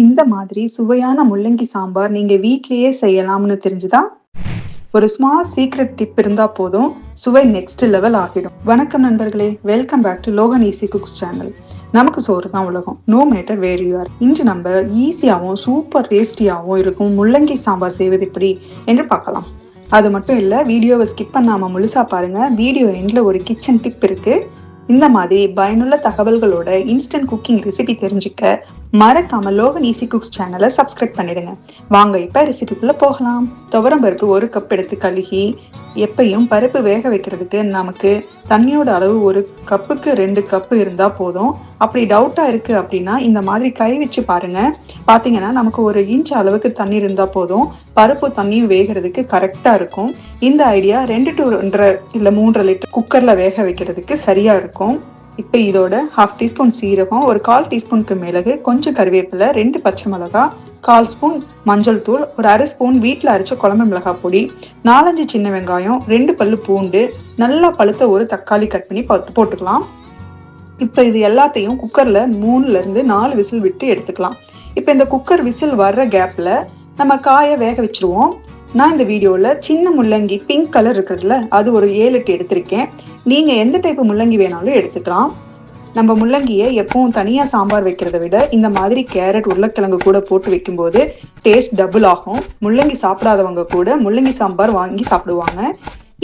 இந்த மாதிரி சுவையான முள்ளங்கி சாம்பார் நீங்க வீட்லயே செய்யலாம்னு தெரிஞ்சுதா? ஒரு ஸ்மால் சீக்ரெட் டிப் இருந்தா போதும், சுவை நெக்ஸ்ட் லெவல் ஆகிடும். வணக்கம் நண்பர்களே, welcome back to Logan easy cooks channel. நமக்கு சோறு தான் உலகம், no matter where you are. இன்று நம்ம ஈஸியாகவும் சூப்பர் டேஸ்டியாகவும் இருக்கும் முள்ளங்கி சாம்பார் செய்வது எப்படி என்று பார்க்கலாம். அது மட்டும் இல்லை, வீடியோவை ஸ்கிப் பண்ணாமல் முழுசா பாருங்க. வீடியோ எண்டில் ஒரு கிச்சன் டிப் இருக்கு. இந்த மாதிரி பயனுள்ள தகவல்களோட இன்ஸ்டன்ட் குக்கிங் ரெசிபி தெரிஞ்சுக்க மறக்காம லோகன் ஈஸி குக்ஸ் சேனலை சப்ஸ்கிரைப் பண்ணிடுங்க. வாங்க இப்ப ரெசிபிக்குள்ள போகலாம். துவரம் பருப்பு 1 கப் எடுத்து கழுகி, எப்பயும் பருப்பு வேக வைக்கிறதுக்கு நமக்கு தண்ணியோட அளவு 1 கப்புக்கு 2 கப்பு இருந்தா போதும். அப்படி டவுட்டா இருக்கு அப்படின்னா இந்த மாதிரி கை வச்சு பாருங்க. பாத்தீங்கன்னா நமக்கு 1 இன்ச் அளவுக்கு தண்ணி இருந்தா போதும். பருப்பு தண்ணியும் வேகிறதுக்கு கரெக்டா இருக்கும். இந்த ஐடியா 2 to 2.5 இல்ல 3 லிட்டர் குக்கர்ல வேக வைக்கிறதுக்கு சரியா இருக்கும். இப்போ இதோட 1/2 டீஸ்பூன் சீரகம், ஒரு 1/4 டீஸ்பூனுக்கு மிளகு, கொஞ்சம் கருவேப்பிலை, 2 பச்சை மிளகாய், 1/4 ஸ்பூன் மஞ்சள் தூள், ஒரு 1/2 ஸ்பூன் வீட்டில் அரைச்ச குழம்பு மிளகாய் பொடி, 4-5 சின்ன வெங்காயம், 2 பல்லு பூண்டு, நல்லா பழுத்த ஒரு தக்காளி கட் பண்ணி போட்டுக்கலாம். இப்போ இது எல்லாத்தையும் குக்கர்ல 3 to 4 விசில் விட்டு எடுத்துக்கலாம். இப்போ இந்த குக்கர் விசில் வர்ற கேப்ல நம்ம காயை வேக வச்சிருவோம். நான் இந்த வீடியோவில் சின்ன முள்ளங்கி பிங்க் கலர் இருக்குதுல்ல, அது ஒரு 7-8 எடுத்திருக்கேன். நீங்கள் எந்த டைப்பு முள்ளங்கி வேணாலும் எடுத்துக்கலாம். நம்ம முள்ளங்கியை எப்பவும் தனியாக சாம்பார் வைக்கிறத விட இந்த மாதிரி கேரட், உருளைக்கிழங்கு கூட போட்டு வைக்கும்போது டேஸ்ட் டபுள் ஆகும். முள்ளங்கி சாப்பிடாதவங்க கூட முள்ளங்கி சாம்பார் வாங்கி சாப்பிடுவாங்க.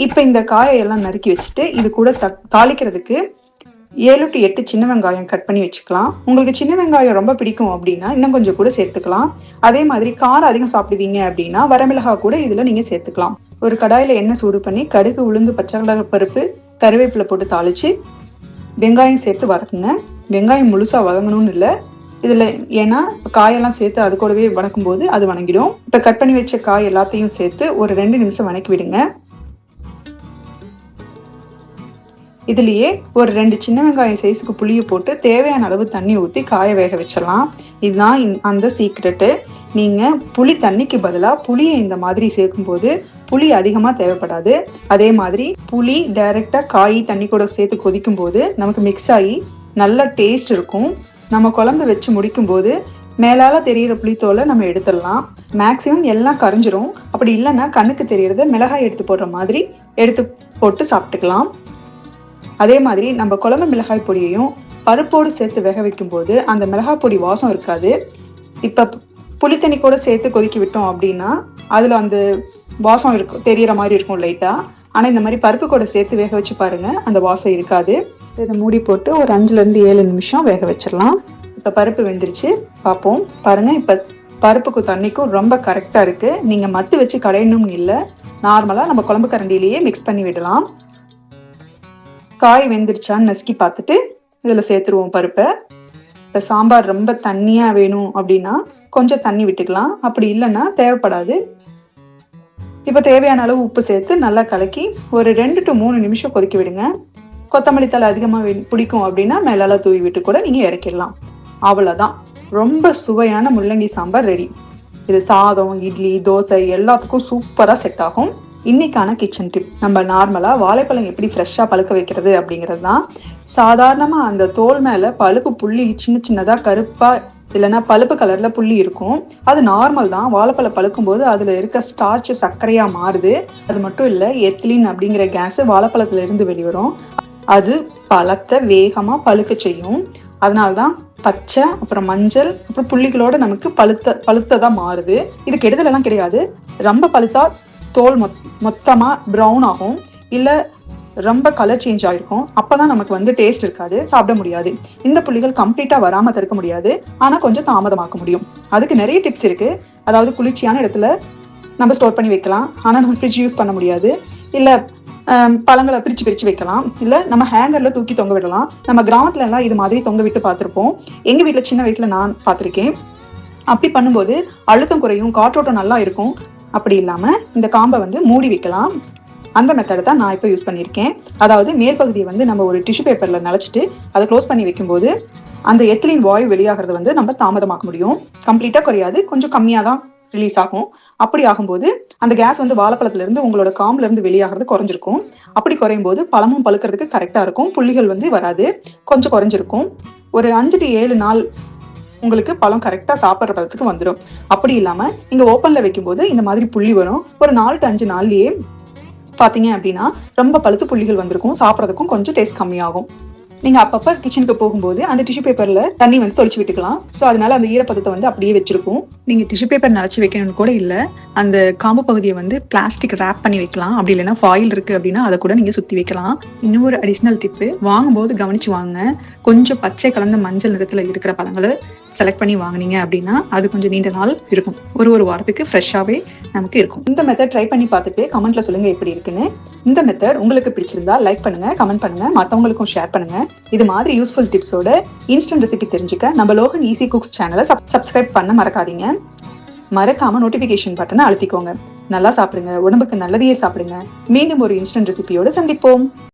இப்போ இந்த காயெல்லாம் நறுக்கி வச்சுட்டு இது கூட தாளிக்கிறதுக்கு 7 to 8 சின்ன வெங்காயம் கட் பண்ணி வச்சுக்கலாம். உங்களுக்கு சின்ன வெங்காயம் ரொம்ப பிடிக்கும் அப்படின்னா இன்னும் கொஞ்சம் கூட சேர்த்துக்கலாம். அதே மாதிரி காரம் அதிகம் சாப்பிடுவீங்க அப்படின்னா வரமிளகாய் கூட இதில் நீங்கள் சேர்த்துக்கலாம். ஒரு கடாயில் எண்ணெய் சூடு பண்ணி கடுகு, உளுந்து, பச்சை மிளகாய் பருப்பு, கருவேப்பிலை போட்டு தாளித்து வெங்காயம் சேர்த்து வதக்குங்க. வெங்காயம் முழுசாக வதங்கணும்னு இல்லை இதில், ஏன்னா காயெல்லாம் சேர்த்து அது கூடவே வதக்கும் போது அது வணங்கிடும். இப்போ கட் பண்ணி வச்ச காய் எல்லாத்தையும் சேர்த்து ஒரு 2 நிமிஷம் வதக்கி விடுங்க. இதுலேயே ஒரு 2 சின்ன வெங்காயம் சைஸுக்கு புளியை போட்டு தேவையான அளவு தண்ணி ஊற்றி காய வேக வச்சிடலாம். இதுதான் அந்த சீக்ரெட்டு. நீங்கள் புளி தண்ணிக்கு பதிலாக புளியை இந்த மாதிரி சேர்க்கும்போது புளி அதிகமாக தேவைப்படாது. அதே மாதிரி புளி டைரெக்டாக காய் தண்ணி கூட சேர்த்து கொதிக்கும் போது நமக்கு மிக்ஸ் ஆகி நல்ல டேஸ்ட் இருக்கும். நம்ம குழம்பு வச்சு முடிக்கும் போது மேலால தெரிகிற புளித்தோலை நம்ம எடுத்துடலாம். மேக்ஸிமம் எல்லாம் கரைஞ்சிரும். அப்படி இல்லைன்னா கண்ணுக்கு தெரியறத மிளகாய் எடுத்து போடுற மாதிரி எடுத்து போட்டு சாப்பிட்டுக்கலாம். அதே மாதிரி நம்ம குழம்பு மிளகாய் பொடியையும் பருப்போடு சேர்த்து வேக வைக்கும் போது அந்த மிளகாய் பொடி வாசம் இருக்காது. இப்போ புளித்தண்ணி கூட சேர்த்து கொதிக்க விட்டோம் அப்படின்னா அதில் அந்த வாசம் இருக்கும், தெரிகிற மாதிரி இருக்கும் லைட்டாக. ஆனால் இந்த மாதிரி பருப்பு கூட சேர்த்து வேக வச்சு பாருங்கள், அந்த வாசம் இருக்காது. இதை மூடி போட்டு ஒரு 5 to 7 நிமிஷம் வேக வச்சிடலாம். இப்போ பருப்பு வெந்துருச்சு, பார்ப்போம். பாருங்கள், இப்போ பருப்புக்கும் தண்ணிக்கும் ரொம்ப கரெக்டாக இருக்குது. நீங்கள் மத்து வச்சு கடையணும்னு இல்லை, நார்மலாக நம்ம குழம்பு கரண்டிலேயே மிக்ஸ் பண்ணி விடலாம். காய் வெந்துருச்சான்னு நசுக்கி பார்த்துட்டு இதில் சேர்த்துருவோம் பருப்பை. இப்போ சாம்பார் ரொம்ப தண்ணியாக வேணும் அப்படின்னா கொஞ்சம் தண்ணி விட்டுக்கலாம், அப்படி இல்லைன்னா தேவைப்படாது. இப்போ தேவையான அளவு உப்பு சேர்த்து நல்லா கலக்கி ஒரு 2 to 3 நிமிஷம் கொதிக்க விடுங்க. கொத்தமல்லி தழை அதிகமாக பிடிக்கும் அப்படின்னா மேலால தூவி விட்டு கூட நீங்கள் இறக்கிடலாம். அவ்வளோதான், ரொம்ப சுவையான முள்ளங்கி சாம்பார் ரெடி. இது சாதம், இட்லி, தோசை எல்லாத்துக்கும் சூப்பராக செட் ஆகும். இன்னைக்கான கிச்சன் டிப், நம்ம நார்மலாக வாழைப்பழம் எப்படி ஃப்ரெஷ்ஷாக பழுக்க வைக்கிறது அப்படிங்கிறது தான். சாதாரணமாக அந்த தோல் மேலே பழுப்பு புள்ளி சின்ன சின்னதாக கருப்பாக இல்லைன்னா பழுப்பு கலரில் புள்ளி இருக்கும். அது நார்மல் தான். வாழைப்பழம் பழுக்கும் போது அதில் இருக்க ஸ்டார்ச் சர்க்கரையாக மாறுது. அது மட்டும் இல்லை, எத்திலின் அப்படிங்கிற கேஸ் வாழைப்பழத்துல இருந்து வெளிவரும். அது பழத்தை வேகமாக பழுக்க செய்யும். அதனால்தான் பச்சை, அப்புறம் மஞ்சள், அப்புறம் புள்ளிகளோட நமக்கு பழுத்ததாக மாறுது. இது கெடுதலெல்லாம் கிடையாது. ரொம்ப பழுத்தா தோல் மொத்தமாக ப்ரௌன் ஆகும், இல்லை ரொம்ப கலர் சேஞ்ச் ஆகிருக்கும். அப்போ தான் நமக்கு டேஸ்ட் இருக்காது, சாப்பிட முடியாது. இந்த புள்ளிகள் கம்ப்ளீட்டாக வராமல் தடுக்க முடியாது, ஆனால் கொஞ்சம் தாமதமாக்க முடியும். அதுக்கு நிறைய டிப்ஸ் இருக்குது. அதாவது குளிர்ச்சியான இடத்துல நம்ம ஸ்டோர் பண்ணி வைக்கலாம், ஆனால் நம்ம ஃப்ரிட்ஜ் யூஸ் பண்ண முடியாது. இல்லை பழங்களை பிரித்து வைக்கலாம், இல்லை நம்ம ஹேங்கரில் தூக்கி தொங்க விடலாம். நம்ம கிராமத்துல எல்லாம் இது மாதிரி தொங்க விட்டு பார்த்துருப்போம். எங்கள் வீட்டில் சின்ன வயசில் நான் பார்த்துருக்கேன். அப்படி பண்ணும்போது அழுத்தம் குறையும், காற்றோட்டம் நல்லா இருக்கும். அப்படி இல்லாமல் இந்த காம்பை மூடி வைக்கலாம். அந்த மெத்தடை தான் நான் இப்போ யூஸ் பண்ணியிருக்கேன். அதாவது மேல் பகுதியை நம்ம ஒரு டிஷ்யூ பேப்பரில் நினச்சிட்டு அதை க்ளோஸ் பண்ணி வைக்கும்போது அந்த எத்திலின் வாயு வெளியாகிறது நம்ம தாமதமாக்க முடியும். கம்ப்ளீட்டாக குறையாது, கொஞ்சம் கம்மியாக தான் ரிலீஸ் ஆகும். அப்படி ஆகும்போது அந்த கேஸ் வாழைப்பழத்துலேருந்து உங்களோட காம்புலேருந்து வெளியாகிறது குறைஞ்சிருக்கும். அப்படி குறையும் போது பழமும் பழுக்கிறதுக்கு கரெக்டாக இருக்கும். புள்ளிகள் வராது, கொஞ்சம் குறைஞ்சிருக்கும். ஒரு 5 to 7 நாள் உங்களுக்கு பழம் கரெக்டா சாப்பிட்ற பதத்துக்கு வந்துடும். அப்படி இல்லாம நீங்க ஓப்பன்ல வைக்கும்போது இந்த மாதிரி புள்ளி வரும். ஒரு 4 to 5 நாள்லயே பாத்தீங்க அப்படின்னா ரொம்ப பழுத்து புள்ளிகள் வந்திருக்கும். சாப்பிட்றதுக்கும் கொஞ்சம் டேஸ்ட் கம்மியாகும். நீங்க அப்பப்ப கிச்சனுக்கு போகும்போது அந்த டிஷ்யூ பேப்பர்ல தண்ணி வந்து தொளிச்சு விட்டுக்கலாம். ஸோ அதனால அந்த ஈரப்பதத்தை வந்து அப்படியே வச்சிருக்கும். நீங்க டிஷ்யூ பேப்பர் நினைச்சு வைக்கணும்னு கூட இல்ல. அந்த காம்பு பகுதியை வந்து பிளாஸ்டிக் ரேப் பண்ணி வைக்கலாம். அப்படி இல்லைன்னா ஃபாயில் இருக்கு அப்படின்னா அதை கூட நீங்க சுத்தி வைக்கலாம். இன்னும் ஒரு அடிஷனல் டிப்பு, வாங்கும்போது கவனிச்சு வாங்க. கொஞ்சம் பச்சை கலந்த மஞ்சள் நிறத்துல இருக்கிற பழங்களை செலக்ட் பண்ணி வாங்குனீங்க அப்படின்னா அது கொஞ்சம் நீண்ட நாள் இருக்கும். ஒரு வாரத்துக்கு ஃப்ரெஷ்ஷாவே நமக்கு இருக்கும். இந்த மெத்தட் ட்ரை பண்ணி பார்த்துட்டு கமெண்ட்ல சொல்லுங்க எப்படி இருக்குன்னு. இந்த மெத்தட் உங்களுக்கு பிடிச்சிருந்தா லைக் பண்ணுங்க, கமெண்ட் பண்ணுங்க, மற்றவங்களுக்கும் ஷேர் பண்ணுங்க. இது மாதிரி யூஸ்ஃபுல் டிப்ஸோட இன்ஸ்டன்ட் ரெசிபி தெரிஞ்சுக்க நம்ம லோகன் ஈஸி குக்ஸ் சேனலை சப்ஸ்கிரைப் பண்ண மறக்காதீங்க. மறக்காம நோட்டிபிகேஷன் பட்டனை அழுத்திக்கோங்க. நல்லா சாப்பிடுங்க, உடம்புக்கு நல்லதையே சாப்பிடுங்க. மீண்டும் ஒரு இன்ஸ்டன்ட் ரெசிபியோட சந்திப்போம்.